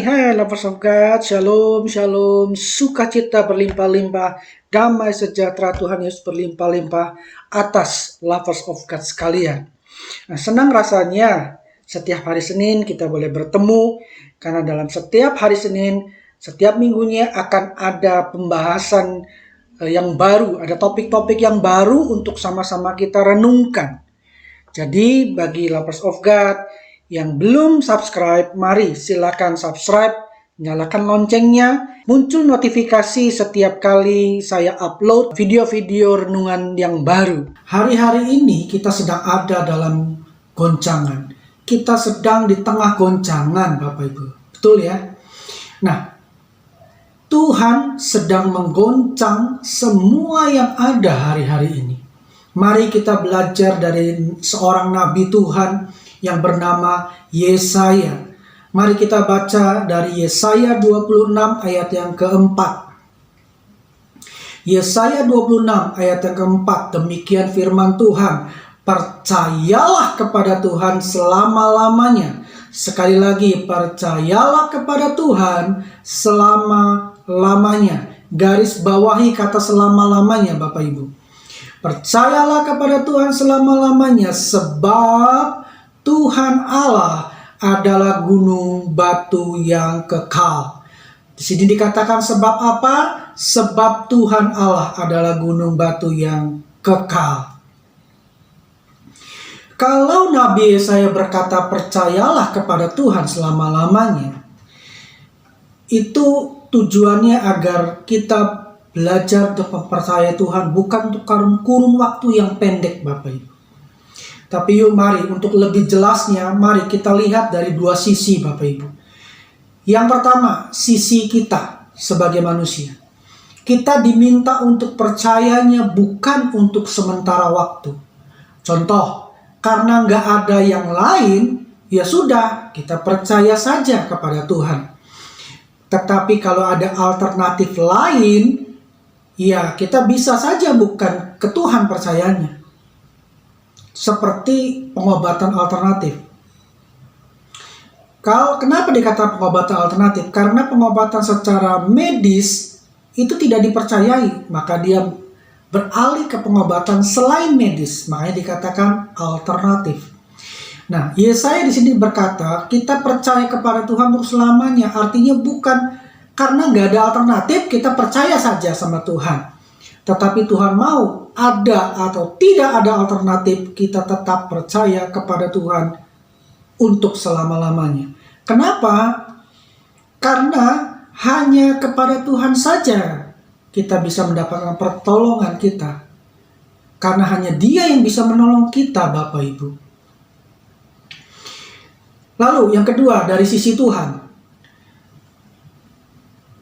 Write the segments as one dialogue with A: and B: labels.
A: Hai lovers of God, shalom, shalom, sukacita berlimpah-limpah, damai sejahtera Tuhan Yesus berlimpah-limpah atas lovers of God sekalian. Nah, senang rasanya setiap hari Senin kita boleh bertemu, karena dalam setiap hari Senin, setiap minggunya akan ada pembahasan yang baru, ada topik-topik yang baru untuk sama-sama kita renungkan. Jadi bagi lovers of God yang belum subscribe, mari silakan subscribe, nyalakan loncengnya, muncul notifikasi setiap kali saya upload video-video renungan yang baru. Hari-hari ini kita sedang ada dalam goncangan. Kita sedang di tengah goncangan, Bapak Ibu. Betul ya? Nah, Tuhan sedang menggoncang semua yang ada hari-hari ini. Mari kita belajar dari seorang nabi Tuhan yang bernama Yesaya. Mari kita baca dari Yesaya 26 ayat yang keempat. Yesaya 26 ayat yang keempat, demikian firman Tuhan. Percayalah kepada Tuhan selama-lamanya. Sekali lagi, percayalah kepada Tuhan selama-lamanya. Garis bawahi kata selama-lamanya, Bapak Ibu. Percayalah kepada Tuhan selama-lamanya, sebab Tuhan Allah adalah gunung batu yang kekal. Di sini dikatakan sebab apa? Sebab Tuhan Allah adalah gunung batu yang kekal. Kalau Nabi Yesaya berkata percayalah kepada Tuhan selama-lamanya, itu tujuannya agar kita belajar untuk mempercayai Tuhan, bukan untuk kurun waktu yang pendek, Bapak Ibu. Tapi yuk mari untuk lebih jelasnya, mari kita lihat dari dua sisi, Bapak Ibu. Yang pertama, sisi kita sebagai manusia. Kita diminta untuk percayanya bukan untuk sementara waktu. Contoh, karena nggak ada yang lain, ya sudah, kita percaya saja kepada Tuhan. Tetapi kalau ada alternatif lain, ya kita bisa saja bukan ke Tuhan percayanya. Seperti pengobatan alternatif. Kenapa dikatakan pengobatan alternatif? Karena pengobatan secara medis itu tidak dipercayai, maka dia beralih ke pengobatan selain medis, makanya dikatakan alternatif. Nah, Yesaya di sini berkata, kita percaya kepada Tuhan untuk selamanya, artinya bukan karena nggak ada alternatif, kita percaya saja sama Tuhan. Tetapi Tuhan mau ada atau tidak ada alternatif, kita tetap percaya kepada Tuhan untuk selama-lamanya. Kenapa? Karena hanya kepada Tuhan saja kita bisa mendapatkan pertolongan kita. Karena hanya Dia yang bisa menolong kita, Bapak Ibu. Lalu yang kedua, dari sisi Tuhan.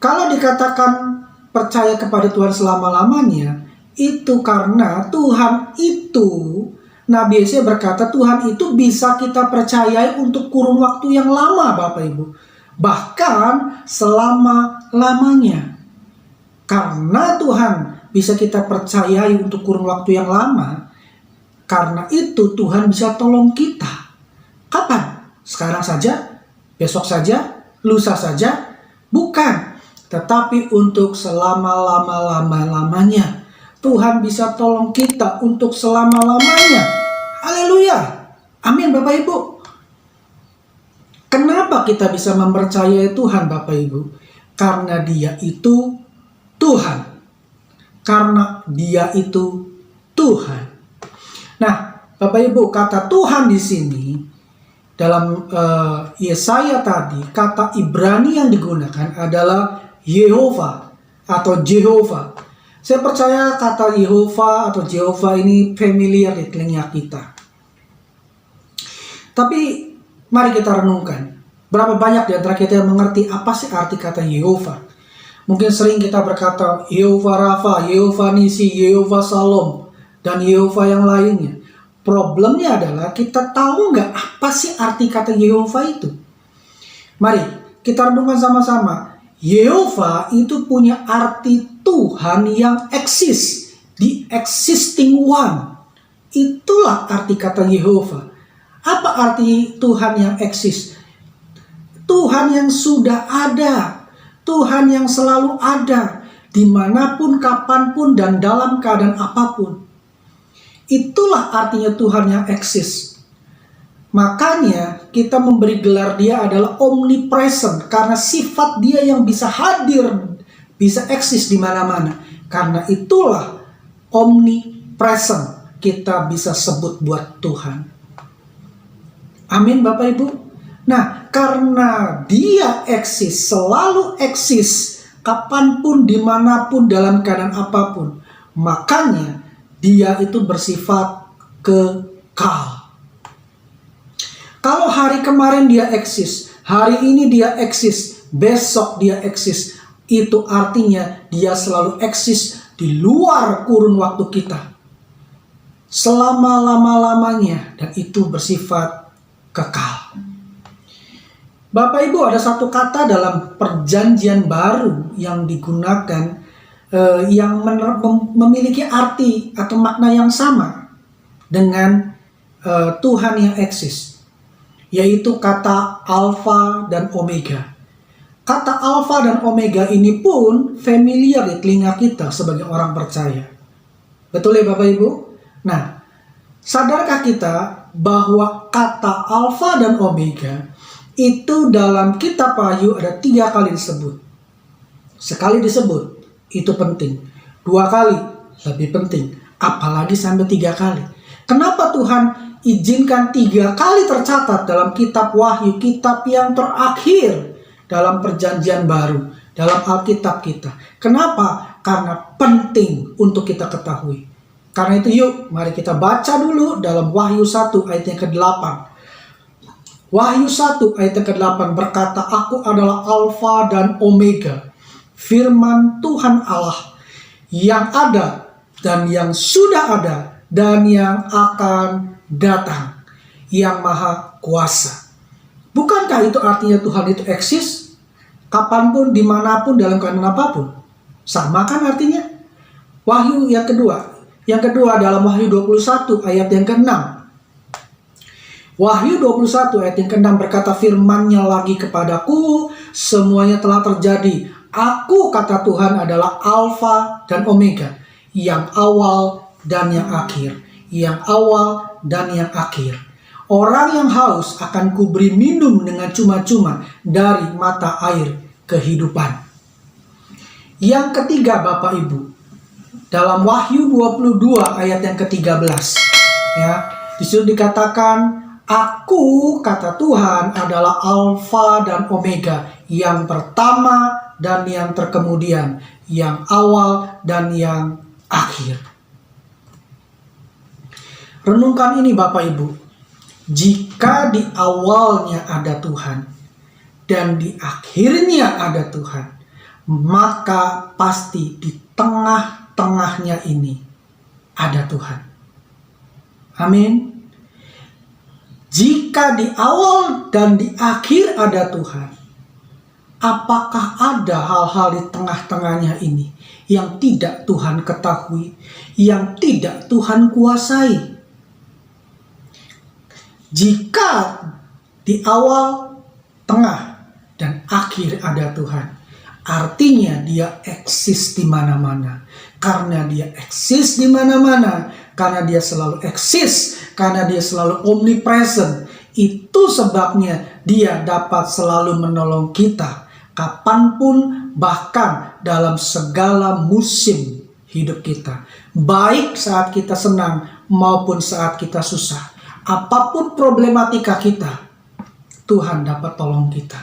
A: Kalau dikatakan percaya kepada Tuhan selama-lamanya, itu karena Tuhan itu, Nabi Yesaya berkata Tuhan itu bisa kita percayai untuk kurun waktu yang lama, Bapak Ibu. Bahkan selama-lamanya. Karena Tuhan bisa kita percayai untuk kurun waktu yang lama, karena itu Tuhan bisa tolong kita. Kapan? Sekarang saja? Besok saja? Lusa saja? Bukan. Tetapi untuk selama-lamanya. Tuhan bisa tolong kita untuk selama-lamanya. Haleluya. Amin, Bapak Ibu. Kenapa kita bisa mempercayai Tuhan, Bapak Ibu? Karena Dia itu Tuhan. Karena Dia itu Tuhan. Nah, Bapak Ibu, kata Tuhan di sini dalam Yesaya tadi, kata Ibrani yang digunakan adalah Yehova atau Jehovah. Saya percaya kata Yehova atau Jehovah ini familiar di telinga kita. Tapi mari kita renungkan. Berapa banyak di antara kita yang mengerti apa sih arti kata Yehova? Mungkin sering kita berkata Yehova Rafa, Yehova Nisi, Yehova Salom, dan Yehova yang lainnya. Problemnya adalah kita tahu nggak apa sih arti kata Yehova itu? Mari kita renungkan sama-sama. Yehova itu punya arti Tuhan yang eksis, the existing one. Itulah arti kata Yehova. Apa arti Tuhan yang eksis? Tuhan yang sudah ada, Tuhan yang selalu ada, dimanapun, kapanpun, dan dalam keadaan apapun. Itulah artinya Tuhan yang eksis. Makanya kita memberi gelar dia adalah omnipresent, karena sifat dia yang bisa hadir, bisa eksis di mana-mana. Karena itulah omnipresent kita bisa sebut buat Tuhan. Amin Bapak Ibu. Nah, karena dia eksis, selalu eksis, kapanpun, dimanapun, dalam keadaan apapun, makanya dia itu bersifat kekal. Kalau hari kemarin dia eksis, hari ini dia eksis, besok dia eksis, itu artinya dia selalu eksis di luar kurun waktu kita, selama-lama-lamanya, dan itu bersifat kekal. Bapak Ibu, ada satu kata dalam Perjanjian Baru yang digunakan yang memiliki arti atau makna yang sama dengan Tuhan yang eksis, yaitu kata Alfa dan Omega. Kata Alfa dan Omega ini pun familiar di telinga kita sebagai orang percaya. Betul ya Bapak Ibu? Nah, sadarkah kita bahwa kata Alfa dan Omega itu dalam kitab Wahyu ada 3 kali disebut. Sekali disebut, itu penting. 2 kali, lebih penting. Apalagi sampai 3 kali. Kenapa Tuhan izinkan 3 kali tercatat dalam kitab Wahyu, kitab yang terakhir dalam Perjanjian Baru, dalam Alkitab kita? Kenapa? Karena penting untuk kita ketahui. Karena itu yuk, mari kita baca dulu dalam Wahyu 1 ayat yang ke-8. Wahyu 1 ayat yang ke-8 berkata, "Aku adalah Alfa dan Omega, firman Tuhan Allah, yang ada dan yang sudah ada dan yang akan datang, yang maha kuasa." Bukankah itu artinya Tuhan itu eksis? Kapanpun, dimanapun, dalam keadaan apapun. Sama kan artinya? Wahyu yang kedua. Yang kedua dalam Wahyu 21 ayat yang ke-6. Wahyu 21 ayat yang ke-6 berkata, "Firman-Nya lagi kepadaku, semuanya telah terjadi. Aku, kata Tuhan, adalah Alfa dan Omega, yang awal dan yang akhir. Yang awal dan yang akhir. Orang yang haus akan kuberi minum dengan cuma-cuma dari mata air kehidupan." Yang ketiga Bapak Ibu, dalam Wahyu 22 ayat yang ke-13, ya, disitu dikatakan, "Aku, kata Tuhan, adalah Alfa dan Omega, yang pertama dan yang terkemudian, yang awal dan yang akhir." Renungkan ini Bapak Ibu. Jika di awalnya ada Tuhan dan di akhirnya ada Tuhan, maka pasti di tengah-tengahnya ini ada Tuhan. Amin. Jika di awal dan di akhir ada Tuhan, apakah ada hal-hal di tengah-tengahnya ini yang tidak Tuhan ketahui, yang tidak Tuhan kuasai? Jika di awal, tengah, dan akhir ada Tuhan, artinya dia eksis di mana-mana. Karena dia eksis di mana-mana, karena dia selalu eksis, karena dia selalu omnipresent, itu sebabnya dia dapat selalu menolong kita kapanpun, bahkan dalam segala musim hidup kita. Baik saat kita senang maupun saat kita susah. Apapun problematika kita, Tuhan dapat tolong kita.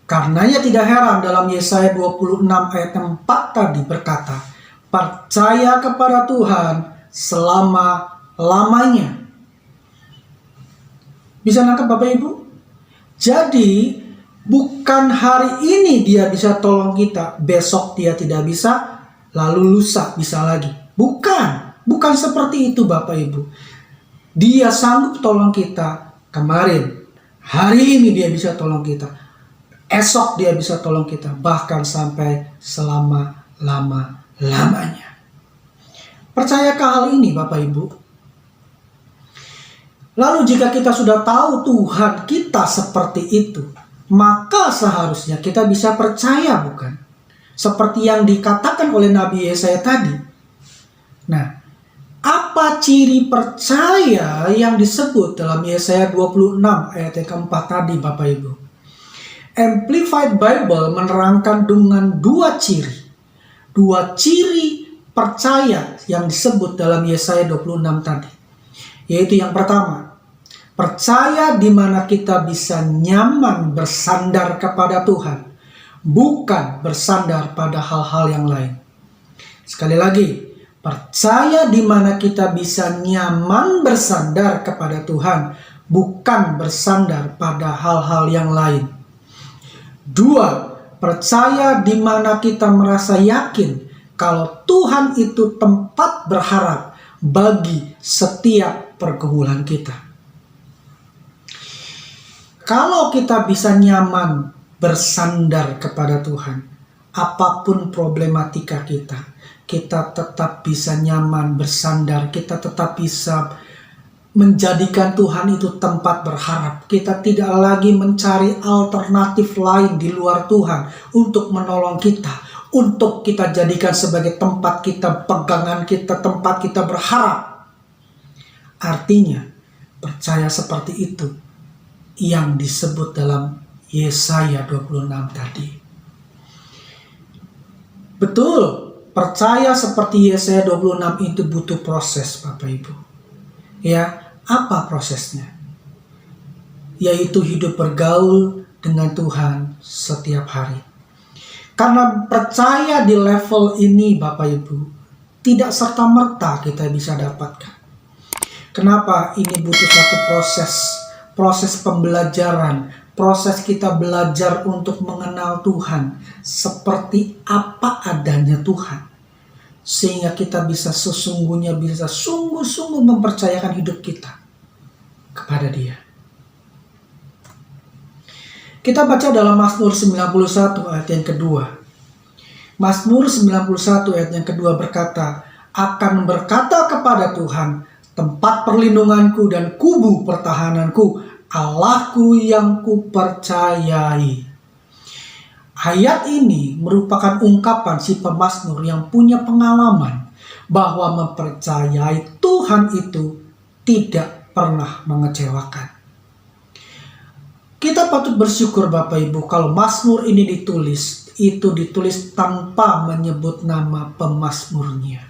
A: Karenanya tidak heran dalam Yesaya 26 ayat 4 tadi berkata, "Percaya kepada Tuhan selama-lamanya." Bisa nangkep Bapak Ibu? Jadi bukan hari ini dia bisa tolong kita, besok dia tidak bisa, lalu lusa bisa lagi. Bukan seperti itu Bapak Ibu. Dia sanggup tolong kita kemarin, hari ini dia bisa tolong kita, esok dia bisa tolong kita, bahkan sampai selama-lamanya. Percayakah hal ini Bapak Ibu? Lalu jika kita sudah tahu Tuhan kita seperti itu, maka seharusnya kita bisa percaya, bukan? Seperti yang dikatakan oleh Nabi Yesaya tadi. Nah, apa ciri percaya yang disebut dalam Yesaya 26 ayat yang keempat tadi, Bapak Ibu? Amplified Bible menerangkan dengan dua ciri. Dua ciri percaya yang disebut dalam Yesaya 26 tadi. Yaitu yang pertama, percaya di mana kita bisa nyaman bersandar kepada Tuhan, bukan bersandar pada hal-hal yang lain. Sekali lagi, percaya di mana kita bisa nyaman bersandar kepada Tuhan, bukan bersandar pada hal-hal yang lain. Dua, percaya di mana kita merasa yakin kalau Tuhan itu tempat berharap bagi setiap pergumulan kita. Kalau kita bisa nyaman bersandar kepada Tuhan, apapun problematika kita, kita tetap bisa nyaman bersandar, kita tetap bisa menjadikan Tuhan itu tempat berharap. Kita tidak lagi mencari alternatif lain di luar Tuhan untuk menolong kita, untuk kita jadikan sebagai tempat kita, pegangan kita, tempat kita berharap. Artinya, percaya seperti itu yang disebut dalam Yesaya 26 tadi. Betul, percaya seperti Yesaya 26 itu butuh proses, Bapak Ibu. Ya, apa prosesnya? Yaitu hidup bergaul dengan Tuhan setiap hari. Karena percaya di level ini, Bapak Ibu, tidak serta-merta kita bisa dapatkan. Kenapa? Ini butuh satu proses pembelajaran, proses kita belajar untuk mengenal Tuhan seperti apa adanya Tuhan. Sehingga kita bisa sesungguhnya bisa sungguh-sungguh mempercayakan hidup kita kepada Dia. Kita baca dalam Mazmur 91 ayat yang kedua. Mazmur 91 ayat yang kedua berkata, akan berkata kepada Tuhan, tempat perlindunganku dan kubu pertahananku, Allahku yang kupercayai. Ayat ini merupakan ungkapan si pemazmur yang punya pengalaman bahwa mempercayai Tuhan itu tidak pernah mengecewakan. Kita patut bersyukur Bapak Ibu kalau mazmur ini ditulis tanpa menyebut nama pemazmurnya.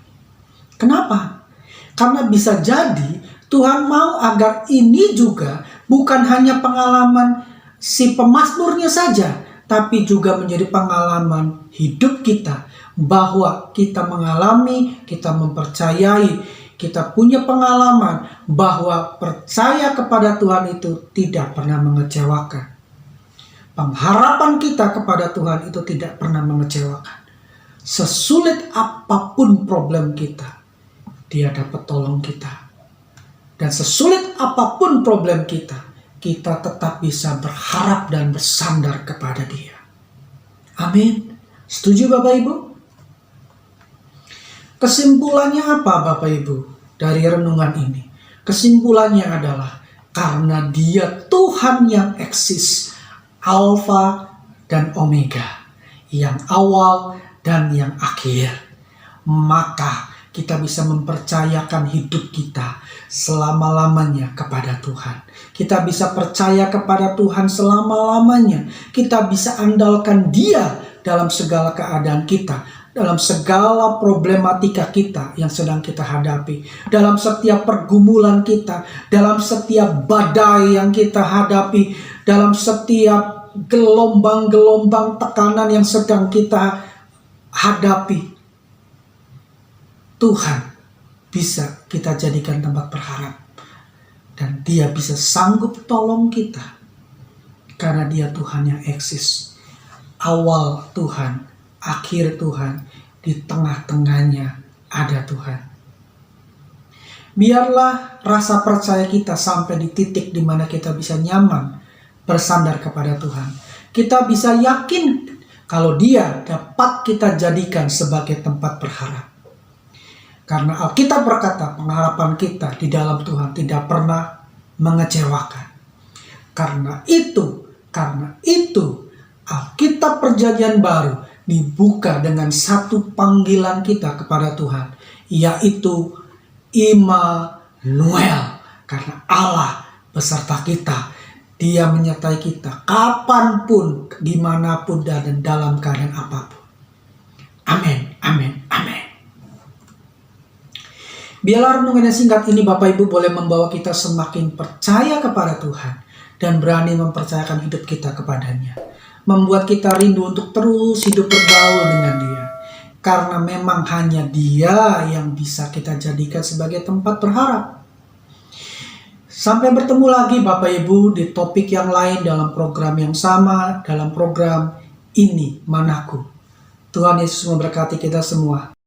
A: Kenapa? Karena bisa jadi Tuhan mau agar ini juga bukan hanya pengalaman si pemazmurnya saja, tapi juga menjadi pengalaman hidup kita, bahwa kita mengalami, kita mempercayai, kita punya pengalaman bahwa percaya kepada Tuhan itu tidak pernah mengecewakan. Pengharapan kita kepada Tuhan itu tidak pernah mengecewakan. Sesulit apapun problem kita, Dia dapat tolong kita. Dan sesulit apapun problem kita tetap bisa berharap dan bersandar kepada Dia. Amin. Setuju Bapak Ibu? Kesimpulannya apa Bapak Ibu dari renungan ini? Kesimpulannya adalah karena Dia Tuhan yang eksis, Alfa dan Omega, yang awal dan yang akhir, maka kita bisa mempercayakan hidup kita selama-lamanya kepada Tuhan. Kita bisa percaya kepada Tuhan selama-lamanya. Kita bisa andalkan Dia dalam segala keadaan kita, dalam segala problematika kita yang sedang kita hadapi, dalam setiap pergumulan kita, dalam setiap badai yang kita hadapi, dalam setiap gelombang-gelombang tekanan yang sedang kita hadapi. Tuhan bisa kita jadikan tempat berharap. Dan Dia bisa sanggup tolong kita. Karena Dia Tuhan yang eksis. Awal Tuhan, akhir Tuhan, di tengah-tengahnya ada Tuhan. Biarlah rasa percaya kita sampai di titik di mana kita bisa nyaman bersandar kepada Tuhan. Kita bisa yakin kalau Dia dapat kita jadikan sebagai tempat berharap. Karena Alkitab berkata pengharapan kita di dalam Tuhan tidak pernah mengecewakan. Karena itu Karena itu, Alkitab Perjanjian Baru dibuka dengan satu panggilan kita kepada Tuhan, yaitu Immanuel. Karena Allah beserta kita. Dia menyertai kita kapanpun, dimanapun, dan dalam keadaan apapun. Amin, amin, amin. Biarlah renungan yang singkat ini Bapak Ibu boleh membawa kita semakin percaya kepada Tuhan dan berani mempercayakan hidup kita kepadanya. Membuat kita rindu untuk terus hidup bergaul dengan Dia. Karena memang hanya Dia yang bisa kita jadikan sebagai tempat berharap. Sampai bertemu lagi Bapak Ibu di topik yang lain dalam program yang sama, dalam program Ini Manaku. Tuhan Yesus memberkati kita semua.